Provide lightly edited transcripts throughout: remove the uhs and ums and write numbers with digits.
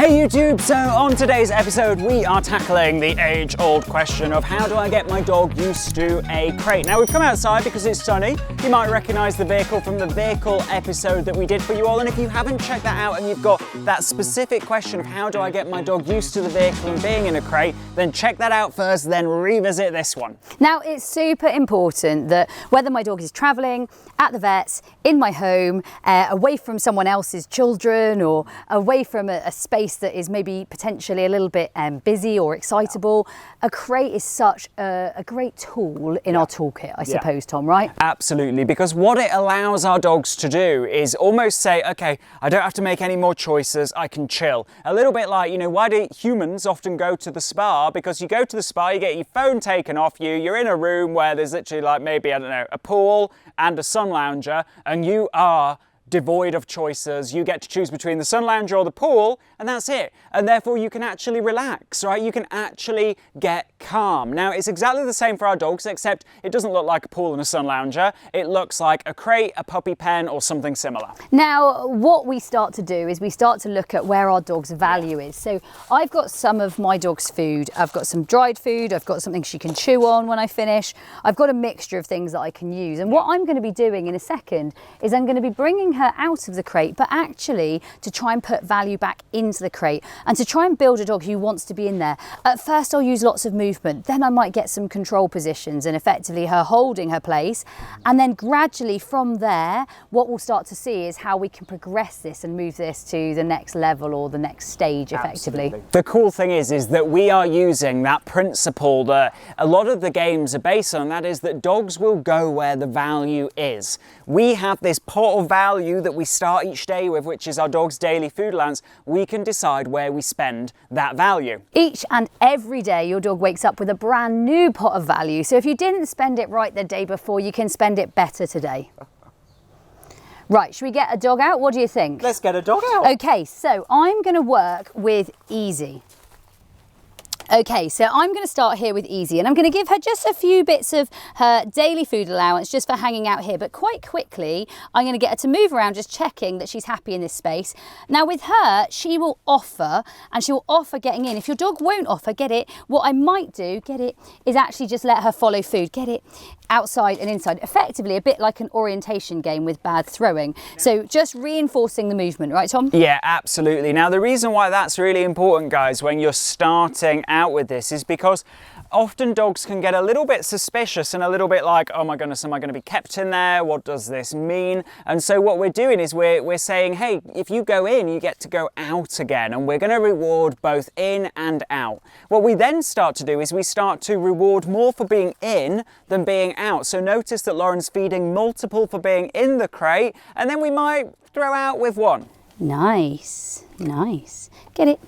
Hey YouTube, so on today's episode we are tackling the age-old question of how do I get my dog used to a crate. Now we've come outside because it's sunny. You might recognise the vehicle from the vehicle episode that we did for you all, and if you haven't checked that out and you've got that specific question of how do I get my dog used to the vehicle and being in a crate, then check that out first, then revisit this one. Now it's super important that whether my dog is travelling, at the vets, in my home, away from someone else's children or away from a space that is maybe potentially a little bit busy or excitable, a crate is such a great tool in our toolkit, I suppose, Tom, right? Absolutely, because what it allows our dogs to do is almost say, okay, I don't have to make any more choices, I can chill. A little bit like, you know, why do humans often go to the spa? Because you go to the spa, you get your phone taken off you, you're in a room where there's literally like maybe, I don't know, a pool and a sun lounger, and you are devoid of choices. You get to choose between the sun lounger or the pool, and that's it. And therefore you can actually relax, right? You can actually get calm. Now it's exactly the same for our dogs, except it doesn't look like a pool and a sun lounger. It looks like a crate, a puppy pen, or something similar. Now what we start to do is we start to look at where our dog's value is. So I've got some of my dog's food. I've got some dried food. I've got something she can chew on when I finish. I've got a mixture of things that I can use. And what I'm going to be doing in a second is I'm going to be bringing her out of the crate, but actually to try and put value back into the crate and to try and build a dog who wants to be in there. At first I'll use lots of movement, then I might get some control positions and effectively her holding her place, and then gradually from there what we'll start to see is how we can progress this and move this to the next level or the next stage effectively. Absolutely. The cool thing is that we are using that principle that a lot of the games are based on, that is that dogs will go where the value is. We have this pot of value that we start each day with, which is our dog's daily food allowance. We can decide where we spend that value. Each and every day your dog wakes up with a brand new pot of value. So if you didn't spend it right the day before, you can spend it better today. Right, should we get a dog out? What do you think? Let's get a dog out. Okay, so I'm going to work with Easy. Okay, so I'm going to start here with Easy, and I'm going to give her just a few bits of her daily food allowance just for hanging out here, but quite quickly I'm going to get her to move around, just checking that she's happy in this space. Now with her, she will offer, and she will offer getting in. If your dog won't offer, get it, what I might do, get it, is actually just let her follow food, get it, outside and inside, effectively a bit like an orientation game with bad throwing. So just reinforcing the movement, right Tom? Yeah, absolutely. Now the reason why that's really important, guys, when you're starting out with this is because often dogs can get a little bit suspicious and a little bit like, oh my goodness, am I going to be kept in there? What does this mean? And so what we're doing is we're saying, hey, if you go in, you get to go out again, and we're going to reward both in and out. What we then start to do is we start to reward more for being in than being out. So notice that Lauren's feeding multiple for being in the crate, and then we might throw out with one. Nice, nice. Get it.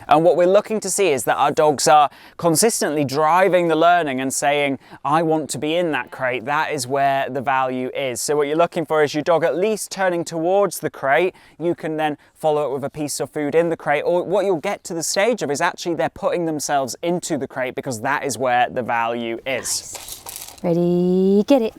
And what we're looking to see is that our dogs are consistently driving the learning and saying, I want to be in that crate. That is where the value is. So what you're looking for is your dog at least turning towards the crate. You can then follow it with a piece of food in the crate. Or what you'll get to the stage of is actually they're putting themselves into the crate because that is where the value is. Nice. Ready, get it.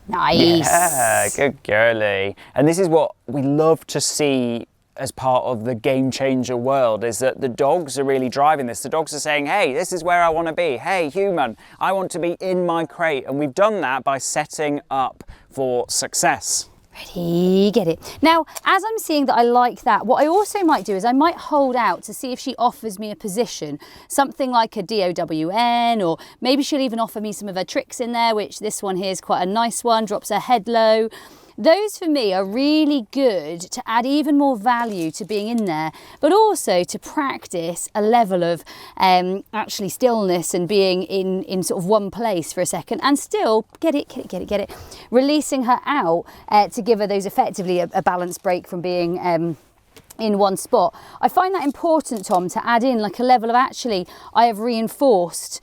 Nice. Yeah, good girly. And this is what we love to see as part of the game changer world, is that the dogs are really driving this. The dogs are saying, hey, this is where I want to be. Hey, human, I want to be in my crate. And we've done that by setting up for success. Ready, get it. Now, as I'm seeing that I like that, what I also might do is I might hold out to see if she offers me a position, something like a DOWN, or maybe she'll even offer me some of her tricks in there, which this one here is quite a nice one, drops her head low. Those for me are really good to add even more value to being in there, but also to practice a level of actually stillness and being in sort of one place for a second, and still get it, releasing her out to give her those effectively a balance break from being in one spot. I find that important, Tom, to add in like a level of actually I have reinforced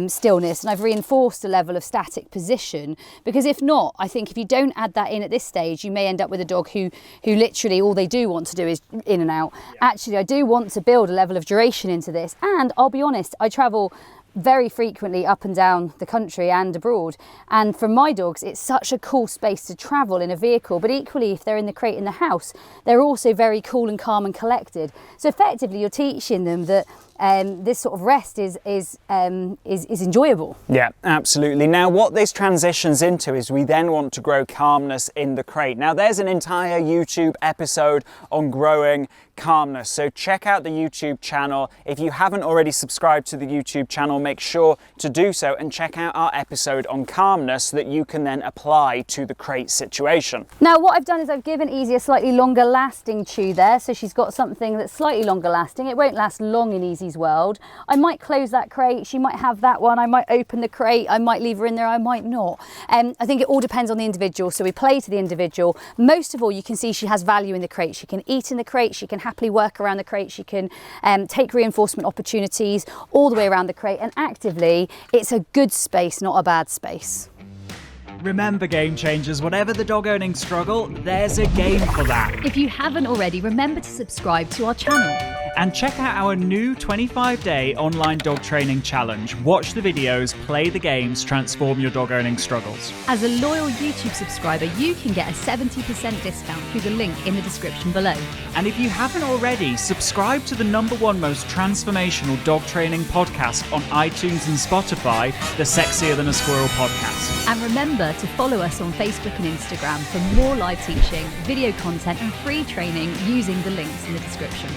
stillness and I've reinforced a level of static position, because if not, I think if you don't add that in at this stage, you may end up with a dog who literally all they do want to do is in and out. Yeah. Actually, I do want to build a level of duration into this, and I'll be honest, I travel very frequently up and down the country and abroad. And for my dogs, it's such a cool space to travel in a vehicle, but equally if they're in the crate in the house, they're also very cool and calm and collected. So effectively you're teaching them that this sort of rest is enjoyable. Yeah, absolutely. Now what this transitions into is we then want to grow calmness in the crate. Now there's an entire YouTube episode on growing calmness, so check out the YouTube channel. If you haven't already subscribed to the YouTube channel, make sure to do so and check out our episode on calmness that you can then apply to the crate situation. Now what I've done is I've given Easy a slightly longer lasting chew there, so she's got something that's slightly longer lasting. It won't last long in Easy's world. I might close that crate, she might have that one, I might open the crate, I might leave her in there, I might not. I think it all depends on the individual, so we play to the individual. Most of all, you can see she has value in the crate. She can eat in the crate, she can happily work around the crate, she can take reinforcement opportunities all the way around the crate, and actively it's a good space, not a bad space. Remember, game changers, whatever the dog owning struggle, there's a game for that. If you haven't already, remember to subscribe to our channel. And check out our new 25-day online dog training challenge. Watch the videos, play the games, transform your dog owning struggles. As a loyal YouTube subscriber, you can get a 70% discount through the link in the description below. And if you haven't already, subscribe to the #1 most transformational dog training podcast on iTunes and Spotify, the Sexier Than a Squirrel podcast. And remember to follow us on Facebook and Instagram for more live teaching, video content and free training using the links in the description.